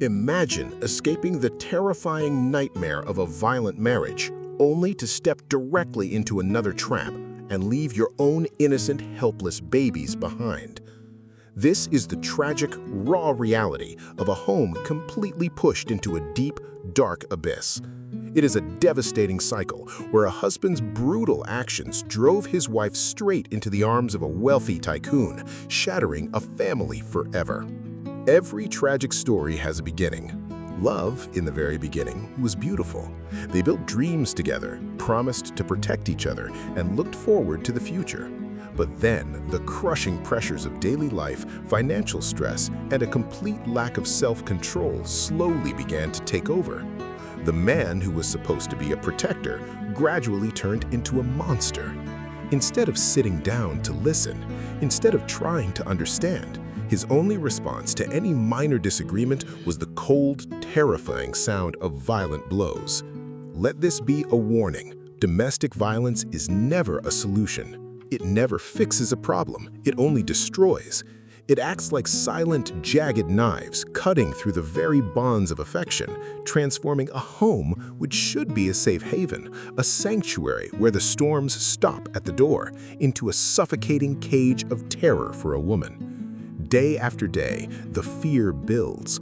Imagine escaping the terrifying nightmare of a violent marriage, only to step directly into another trap and leave your own innocent, helpless babies behind. This is the tragic, raw reality of a home completely pushed into a deep, dark abyss. It is a devastating cycle where a husband's brutal actions drove his wife straight into the arms of a wealthy tycoon, shattering a family forever. Every tragic story has a beginning. Love, in the very beginning, was beautiful. They built dreams together, promised to protect each other, and looked forward to the future. But then, the crushing pressures of daily life, financial stress, and a complete lack of self-control slowly began to take over. The man who was supposed to be a protector gradually turned into a monster. Instead of sitting down to listen, instead of trying to understand, his only response to any minor disagreement was the cold, terrifying sound of violent blows. Let this be a warning. Domestic violence is never a solution. It never fixes a problem. It only destroys. It acts like silent, jagged knives, cutting through the very bonds of affection, transforming a home which should be a safe haven, a sanctuary where the storms stop at the door, into a suffocating cage of terror for a woman. Day after day, the fear builds.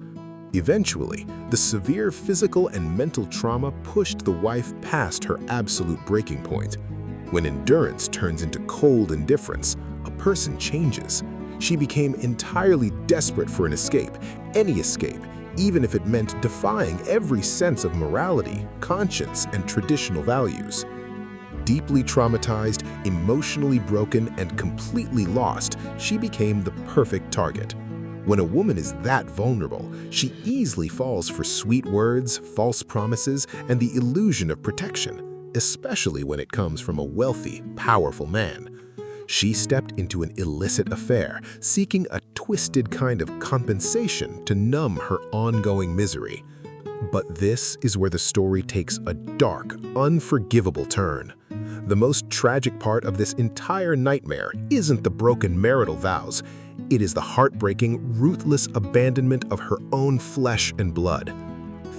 Eventually, the severe physical and mental trauma pushed the wife past her absolute breaking point. When endurance turns into cold indifference, a person changes. She became entirely desperate for an escape, any escape, even if it meant defying every sense of morality, conscience, and traditional values. Deeply traumatized, emotionally broken, and completely lost, she became the perfect target. When a woman is that vulnerable, she easily falls for sweet words, false promises, and the illusion of protection, especially when it comes from a wealthy, powerful man. She stepped into an illicit affair, seeking a twisted kind of compensation to numb her ongoing misery. But this is where the story takes a dark, unforgivable turn. The most tragic part of this entire nightmare isn't the broken marital vows. It is the heartbreaking, ruthless abandonment of her own flesh and blood.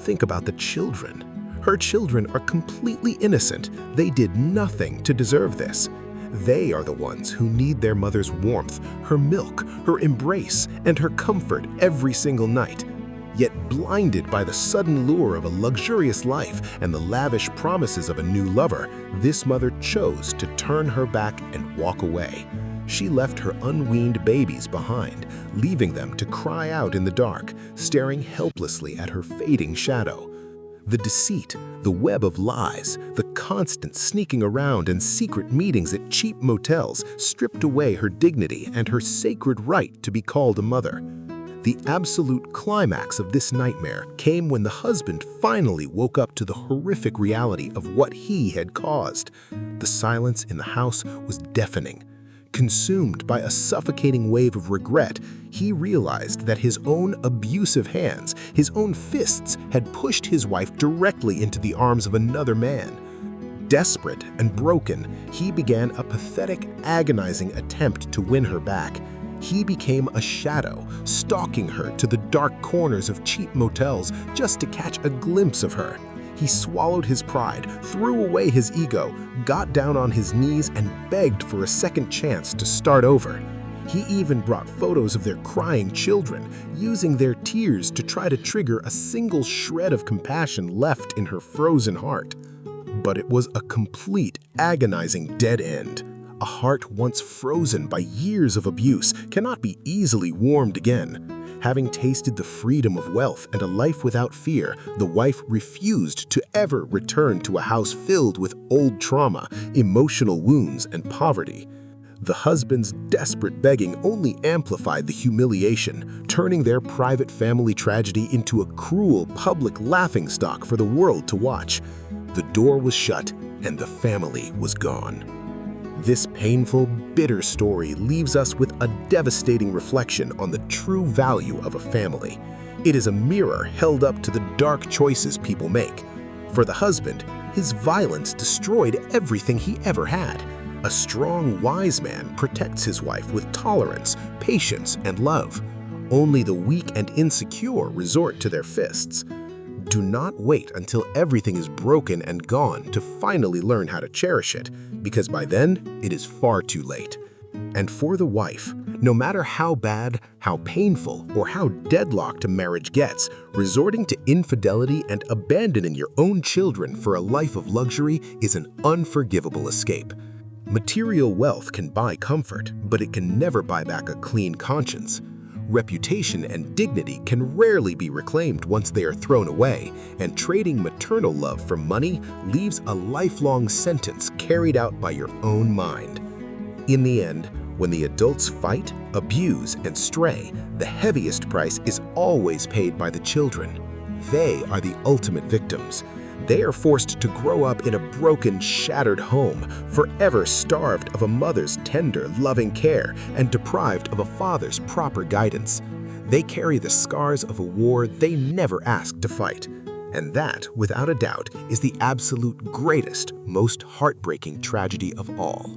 Think about the children. Her children are completely innocent. They did nothing to deserve this. They are the ones who need their mother's warmth, her milk, her embrace, and her comfort every single night. Yet blinded by the sudden lure of a luxurious life and the lavish promises of a new lover, this mother chose to turn her back and walk away. She left her unweaned babies behind, leaving them to cry out in the dark, staring helplessly at her fading shadow. The deceit, the web of lies, the constant sneaking around and secret meetings at cheap motels stripped away her dignity and her sacred right to be called a mother. The absolute climax of this nightmare came when the husband finally woke up to the horrific reality of what he had caused. The silence in the house was deafening. Consumed by a suffocating wave of regret, he realized that his own abusive hands, his own fists, had pushed his wife directly into the arms of another man. Desperate and broken, he began a pathetic, agonizing attempt to win her back. He became a shadow, stalking her to the dark corners of cheap motels just to catch a glimpse of her. He swallowed his pride, threw away his ego, got down on his knees, and begged for a second chance to start over. He even brought photos of their crying children, using their tears to try to trigger a single shred of compassion left in her frozen heart. But it was a complete, agonizing dead end. A heart once frozen by years of abuse cannot be easily warmed again. Having tasted the freedom of wealth and a life without fear, the wife refused to ever return to a house filled with old trauma, emotional wounds, and poverty. The husband's desperate begging only amplified the humiliation, turning their private family tragedy into a cruel public laughingstock for the world to watch. The door was shut, and the family was gone. This painful, bitter story leaves us with a devastating reflection on the true value of a family. It is a mirror held up to the dark choices people make. For the husband, his violence destroyed everything he ever had. A strong, wise man protects his wife with tolerance, patience, and love. Only the weak and insecure resort to their fists. Do not wait until everything is broken and gone to finally learn how to cherish it, because by then, it is far too late. And for the wife, no matter how bad, how painful, or how deadlocked a marriage gets, resorting to infidelity and abandoning your own children for a life of luxury is an unforgivable escape. Material wealth can buy comfort, but it can never buy back a clean conscience. Reputation and dignity can rarely be reclaimed once they are thrown away, and trading maternal love for money leaves a lifelong sentence carried out by your own mind. In the end, when the adults fight, abuse, and stray, the heaviest price is always paid by the children. They are the ultimate victims. They are forced to grow up in a broken, shattered home, forever starved of a mother's tender, loving care and deprived of a father's proper guidance. They carry the scars of a war they never asked to fight. And that, without a doubt, is the absolute greatest, most heartbreaking tragedy of all.